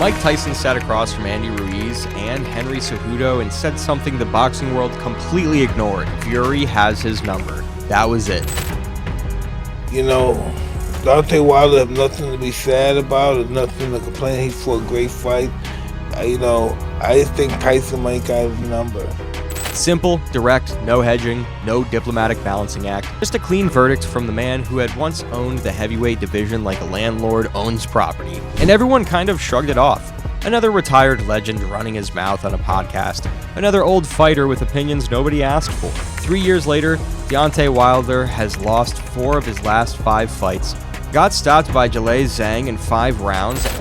Mike Tyson sat across from Andy Ruiz and Henry Cejudo and said something the boxing world completely ignored. Fury has his number. That was it. You know, Deontay Wilder have nothing to be sad about or nothing to complain. He fought a great fight. I just think Tyson might got his number. Simple, direct, no hedging, no diplomatic balancing act. Just a clean verdict from the man who had once owned the heavyweight division like a landlord owns property. And everyone kind of shrugged it off. Another retired legend running his mouth on a podcast. Another old fighter with opinions nobody asked for. 3 years later, Deontay Wilder has lost 4 of his last 5 fights. Got stopped by Jalay Zhang in 5 rounds. Is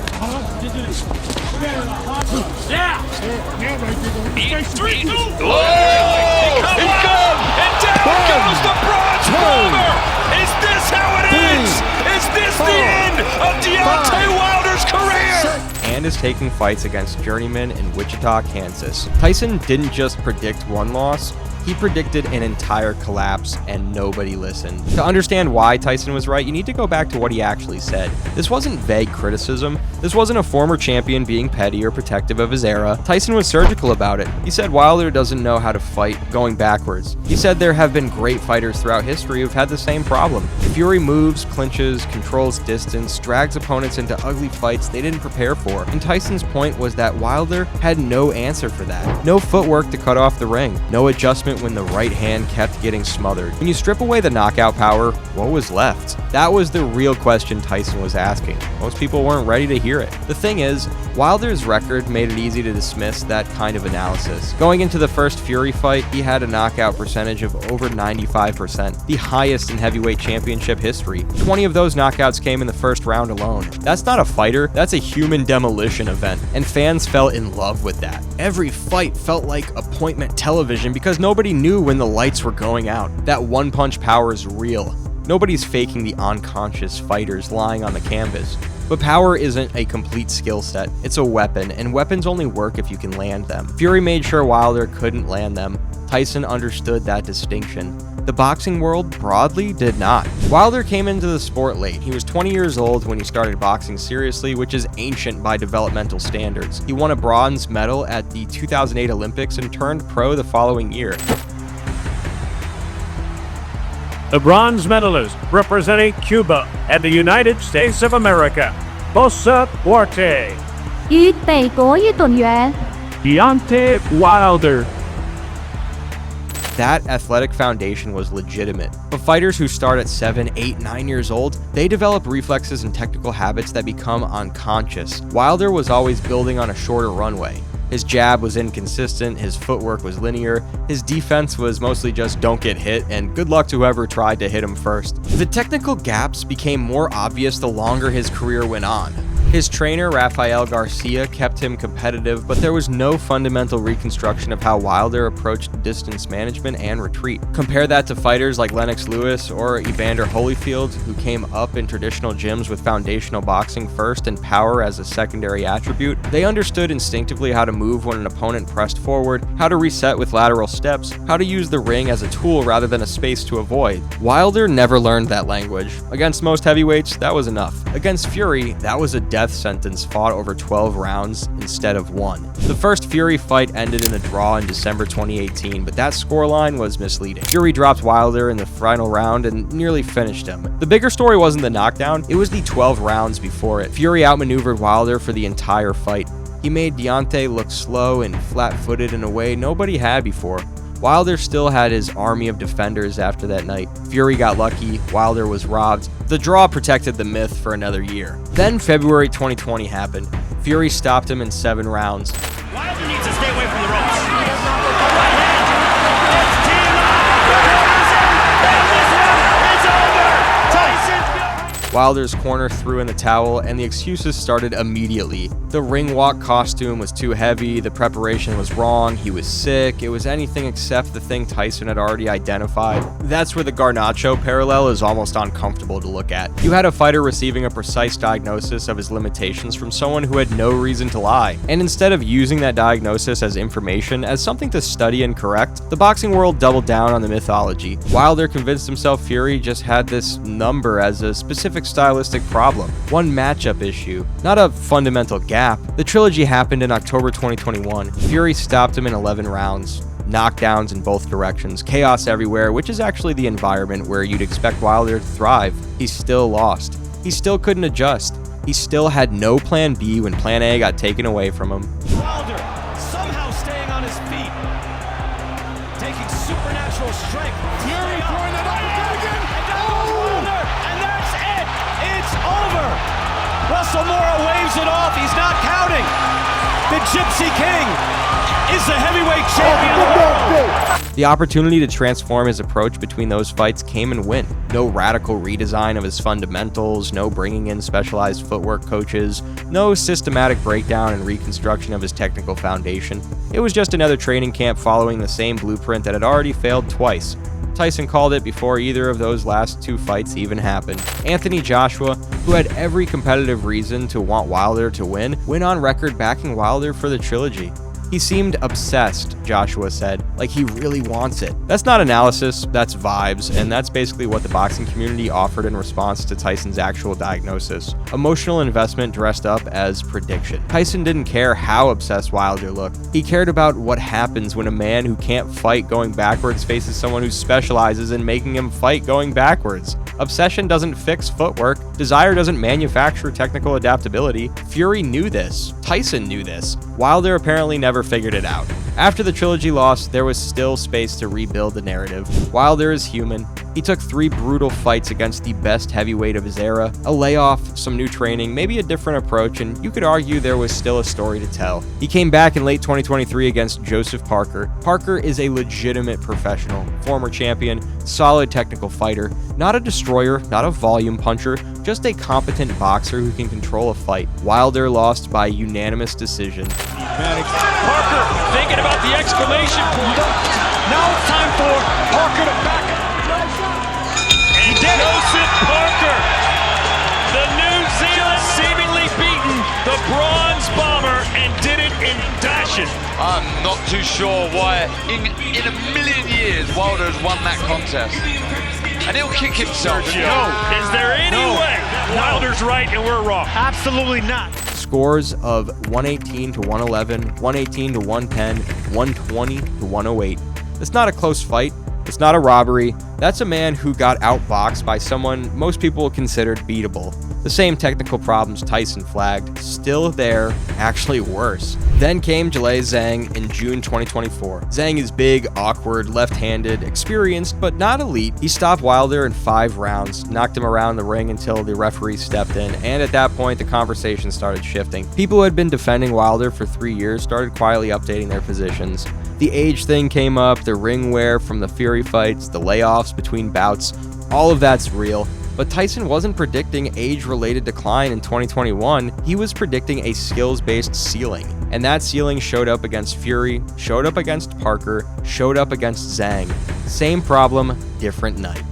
this how it ends? Is this the end of Deontay Wilder's career? And is taking fights against journeymen in Wichita, Kansas. Tyson didn't just predict one loss, he predicted an entire collapse, and nobody listened. To understand why Tyson was right, you need to go back to what he actually said. This wasn't vague criticism. This wasn't a former champion being petty or protective of his era. Tyson was surgical about it. He said Wilder doesn't know how to fight going backwards. He said there have been great fighters throughout history who've had the same problem. Fury moves, clinches, controls distance, drags opponents into ugly fights they didn't prepare for. And Tyson's point was that Wilder had no answer for that. No footwork to cut off the ring. No adjustment when the right hand kept getting smothered. When you strip away the knockout power, what was left? That was the real question Tyson was asking. Most people weren't ready to hear it. The thing is, Wilder's record made it easy to dismiss that kind of analysis. Going into the first Fury fight, he had a knockout percentage of over 95%, the highest in heavyweight championship history. 20 of those knockouts came in the first round alone. That's not a fighter, that's a human demolition event, and fans fell in love with that. Every fight felt like appointment television because nobody knew when the lights were going out. That one-punch power is real. Nobody's faking the unconscious fighters lying on the canvas. But power isn't a complete skill set, it's a weapon, and weapons only work if you can land them. Fury made sure Wilder couldn't land them. Tyson understood that distinction. The boxing world broadly did not. Wilder came into the sport late. He was 20 years old when he started boxing seriously, which is ancient by developmental standards. He won a bronze medal at the 2008 Olympics and turned pro the following year. The bronze medalist representing Cuba and the United States of America, Bosa Duarte. 與美國與盾員 Deontay Wilder. That athletic foundation was legitimate. But fighters who start at 7, 8, 9 years old, they develop reflexes and technical habits that become unconscious. Wilder was always building on a shorter runway. His jab was inconsistent, his footwork was linear, his defense was mostly just don't get hit, and good luck to whoever tried to hit him first. The technical gaps became more obvious the longer his career went on. His trainer, Rafael Garcia, kept him competitive, but there was no fundamental reconstruction of how Wilder approached distance management and retreat. Compare that to fighters like Lennox Lewis or Evander Holyfield, who came up in traditional gyms with foundational boxing first and power as a secondary attribute. They understood instinctively how to move when an opponent pressed forward, how to reset with lateral steps, how to use the ring as a tool rather than a space to avoid. Wilder never learned that language. Against most heavyweights, that was enough. Against Fury, that was a death sentence fought over 12 rounds instead of 1. The first Fury fight ended in a draw in December 2018, but that scoreline was misleading. Fury dropped Wilder in the final round and nearly finished him. The bigger story wasn't the knockdown, it was the 12 rounds before it. Fury outmaneuvered Wilder for the entire fight. He made Deontay look slow and flat-footed in a way nobody had before. Wilder still had his army of defenders after that night. Fury got lucky, Wilder was robbed. The draw protected the myth for another year. Then February 2020 happened. Fury stopped him in 7 rounds. Wilder needs to stay away from the ropes. Wilder's corner threw in the towel, and the excuses started immediately. The ring walk costume was too heavy, the preparation was wrong, he was sick, it was anything except the thing Tyson had already identified. That's where the Garnacho parallel is almost uncomfortable to look at. You had a fighter receiving a precise diagnosis of his limitations from someone who had no reason to lie. And instead of using that diagnosis as information, as something to study and correct, the boxing world doubled down on the mythology. Wilder convinced himself Fury just had this number as a specific stylistic problem, one matchup issue, not a fundamental gap. gap. The trilogy happened in October 2021. Fury stopped him in 11 rounds. Knockdowns in both directions, chaos everywhere, which is actually the environment where you'd expect Wilder to thrive. He still lost. He still couldn't adjust. He still had no plan B when plan A got taken away from him. Wilder somehow staying on his feet, taking supernatural strength. Fury throwing it up again. Wilder, and that's it. It's over. Russell Mora waves it off. He's not counting. The Gypsy King is the heavyweight champion of the world. The opportunity to transform his approach between those fights came and went. No radical redesign of his fundamentals, no bringing in specialized footwork coaches, no systematic breakdown and reconstruction of his technical foundation. It was just another training camp following the same blueprint that had already failed twice. Tyson called it before either of those last two fights even happened. Anthony Joshua, who had every competitive reason to want Wilder to win, went on record backing Wilder for the trilogy. He seemed obsessed, Joshua said, like he really wants it. That's not analysis, that's vibes, and that's basically what the boxing community offered in response to Tyson's actual diagnosis. Emotional investment dressed up as prediction. Tyson didn't care how obsessed Wilder looked. He cared about what happens when a man who can't fight going backwards faces someone who specializes in making him fight going backwards. Obsession doesn't fix footwork. Desire doesn't manufacture technical adaptability. Fury knew this. Tyson knew this. Wilder apparently never figured it out. After the trilogy loss, there was still space to rebuild the narrative. Wilder is human. He took 3 brutal fights against the best heavyweight of his era, a layoff, some new training, maybe a different approach, and you could argue there was still a story to tell. He came back in late 2023 against Joseph Parker. Parker is a legitimate professional, former champion, solid technical fighter, not a destroyer, not a volume puncher, just a competent boxer who can control a fight. Wilder lost by unanimous decision. Parker thinking about the exclamation point. Now it's time for Parker to back it. And Joseph Parker, the New Zealand seemingly beaten the Bronze Bomber and did it in fashion. I'm not too sure why in a million years Wilder has won that contest. And he'll kick himself. No. Is there any way Wilder's right and we're wrong? Absolutely not. Scores of 118 to 111, 118 to 110, 120 to 108. It's not a close fight. It's not a robbery. That's a man who got outboxed by someone most people considered beatable. The same technical problems Tyson flagged, still there, actually worse. Then came Zhilei Zhang in June 2024. Zhang is big, awkward, left-handed, experienced, but not elite. He stopped Wilder in 5 rounds, knocked him around the ring until the referee stepped in, and at that point, the conversation started shifting. People who had been defending Wilder for 3 years started quietly updating their positions. The age thing came up, the ring wear from the Fury fights, the layoffs between bouts, all of that's real. But Tyson wasn't predicting age-related decline in 2021, he was predicting a skills-based ceiling. And that ceiling showed up against Fury, showed up against Parker, showed up against Zhang. Same problem, different night.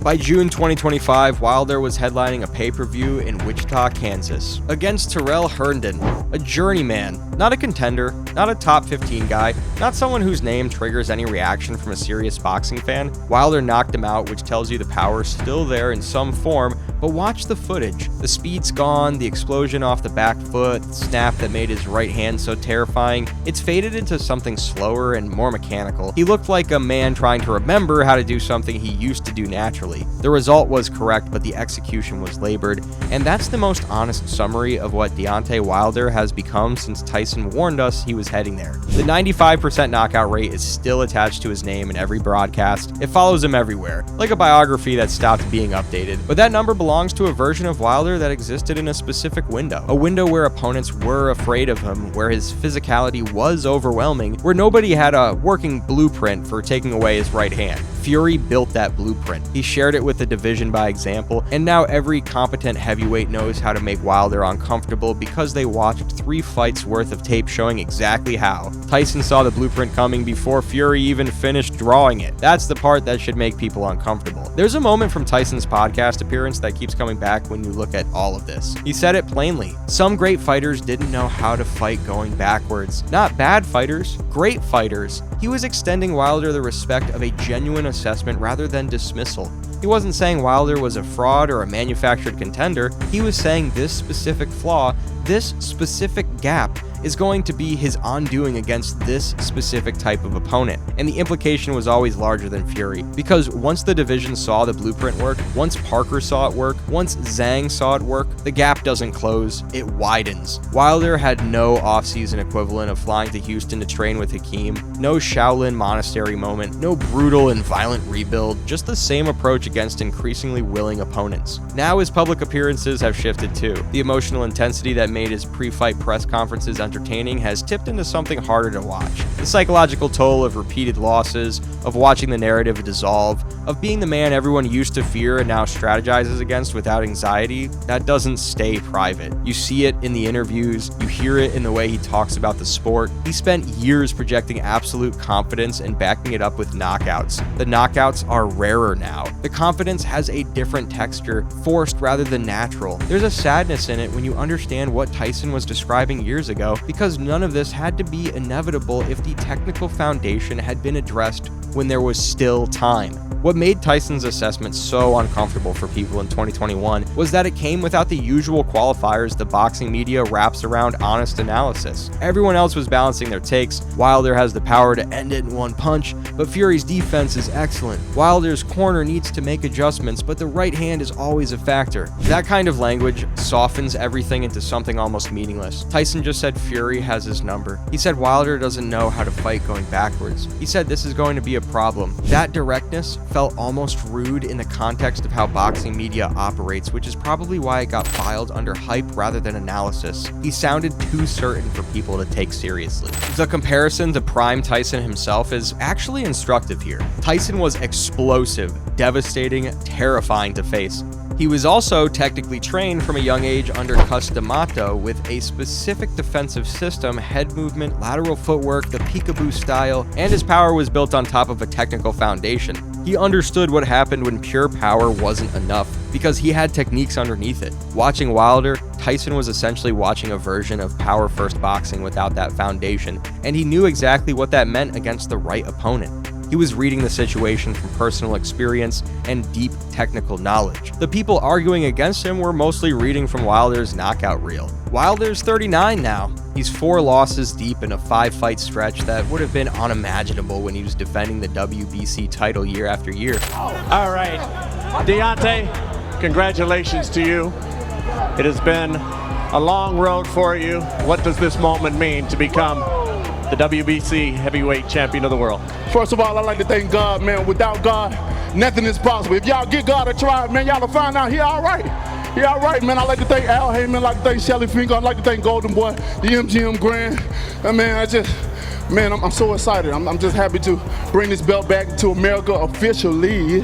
By June 2025, Wilder was headlining a pay-per-view in Wichita, Kansas, against Terrell Herndon, a journeyman, not a contender, not a top 15 guy, not someone whose name triggers any reaction from a serious boxing fan. Wilder knocked him out, which tells you the power's still there in some form, but watch the footage. The speed's gone, the explosion off the back foot, the snap that made his right hand so terrifying. It's faded into something slower and more mechanical. He looked like a man trying to remember how to do something he used to do naturally. The result was correct, but the execution was labored, and that's the most honest summary of what Deontay Wilder has become since Tyson warned us he was heading there. The 95% knockout rate is still attached to his name in every broadcast. It follows him everywhere, like a biography that stopped being updated. But that number belongs to a version of Wilder that existed in a specific window. A window where opponents were afraid of him, where his physicality was overwhelming, where nobody had a working blueprint for taking away his right hand. Fury built that blueprint. He shared it with the division by example, and now every competent heavyweight knows how to make Wilder uncomfortable because they watched 3 fights worth of tape showing exactly how. Tyson saw the blueprint coming before Fury even finished drawing it. That's the part that should make people uncomfortable. There's a moment from Tyson's podcast appearance that keeps coming back when you look at all of this. He said it plainly. Some great fighters didn't know how to fight going backwards. Not bad fighters, great fighters. He was extending Wilder the respect of a genuine assessment rather than dismissal. He wasn't saying Wilder was a fraud or a manufactured contender. He was saying this specific flaw, this specific gap, is going to be his undoing against this specific type of opponent. And the implication was always larger than Fury, because once the division saw the blueprint work, once Parker saw it work, once Zhang saw it work, the gap doesn't close, it widens. Wilder had no offseason equivalent of flying to Houston to train with Hakeem, no Shaolin monastery moment, no brutal and violent rebuild, just the same approach against increasingly willing opponents. Now his public appearances have shifted too. The emotional intensity that made his pre-fight press conferences entertaining has tipped into something harder to watch. The psychological toll of repeated losses, of watching the narrative dissolve, of being the man everyone used to fear and now strategizes against without anxiety, that doesn't stay private. You see it in the interviews, you hear it in the way he talks about the sport. He spent years projecting absolute confidence and backing it up with knockouts. The knockouts are rarer now. The confidence has a different texture, forced rather than natural. There's a sadness in it when you understand what Tyson was describing years ago, because none of this had to be inevitable if the technical foundation had been addressed when there was still time. What made Tyson's assessment so uncomfortable for people in 2021 was that it came without the usual qualifiers the boxing media wraps around honest analysis. Everyone else was balancing their takes. Wilder has the power to end it in one punch, but Fury's defense is excellent. Wilder's corner needs to make adjustments, but the right hand is always a factor. That kind of language softens everything into something almost meaningless. Tyson just said Fury has his number. He said Wilder doesn't know how to fight going backwards. He said this is going to be a problem. That directness felt almost rude in the context of how boxing media operates, which is probably why it got filed under hype rather than analysis. He sounded too certain for people to take seriously. The comparison to prime Tyson himself is actually instructive here. Tyson was explosive, devastating, terrifying to face. He was also technically trained from a young age under Cus D'Amato with a specific defensive system, head movement, lateral footwork, the peekaboo style, and his power was built on top of a technical foundation. He understood what happened when pure power wasn't enough, because he had techniques underneath it. Watching Wilder, Tyson was essentially watching a version of power-first boxing without that foundation, and he knew exactly what that meant against the right opponent. He was reading the situation from personal experience and deep technical knowledge. The people arguing against him were mostly reading from Wilder's knockout reel. Wilder's 39 now. He's 4 losses deep in a 5-fight stretch that would have been unimaginable when he was defending the WBC title year after year. All right, Deontay, congratulations to you. It has been a long road for you. What does this moment mean to become the WBC heavyweight champion of the world? First of all, I'd like to thank God, man. Without God, nothing is possible. If y'all give God a try, man, y'all will find out he all right. He all right, man. I'd like to thank Al Heyman. I'd like to thank Shelly Finger. I'd like to thank Golden Boy, the MGM Grand. And man, I'm so excited. I'm just happy to bring this belt back to America officially.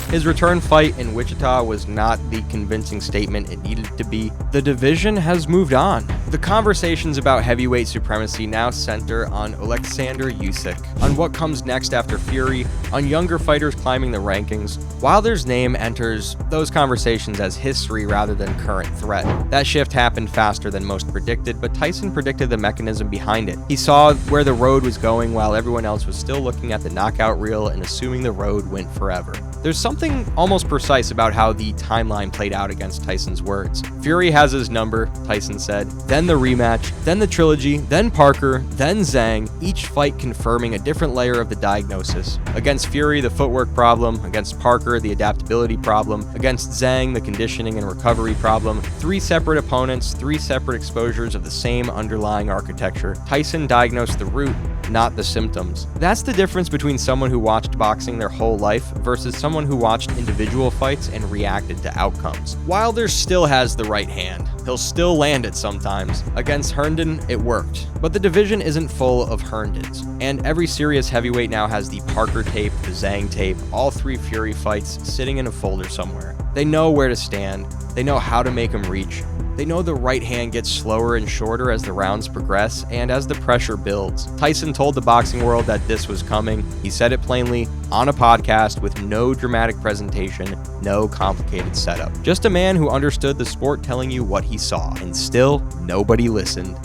His return fight in Wichita was not the convincing statement it needed to be. The division has moved on. The conversations about heavyweight supremacy now center on Alexander Usyk, on what comes next after Fury, on younger fighters climbing the rankings. Wilder's name enters those conversations as history rather than current threat. That shift happened faster than most predicted, but Tyson predicted the mechanism behind it. He saw where the road was going while everyone else was still looking at the knockout reel and assuming the road went forever. There's something almost precise about how the timeline played out against Tyson's words. Fury has his number, Tyson said, then the rematch, then the trilogy, then Parker, then Zhang, each fight confirming a different layer of the diagnosis. Against Fury, the footwork problem. Against Parker, the adaptability problem. Against Zhang, the conditioning and recovery problem. 3 separate opponents, 3 separate exposures of the same underlying architecture. Tyson diagnosed the root, not the symptoms. That's the difference between someone who watched boxing their whole life versus someone who watched individual fights and reacted to outcomes. Wilder still has the right hand. He'll still land it sometimes. Against Herndon, it worked. But the division isn't full of Herndons, and every serious heavyweight now has the Parker tape, the Zhang tape, all 3 Fury fights sitting in a folder somewhere. They know where to stand. They know how to make him reach. They know the right hand gets slower and shorter as the rounds progress and as the pressure builds. Tyson told the boxing world that this was coming. He said it plainly on a podcast with no dramatic presentation, no complicated setup. Just a man who understood the sport telling you what he saw, and still nobody listened.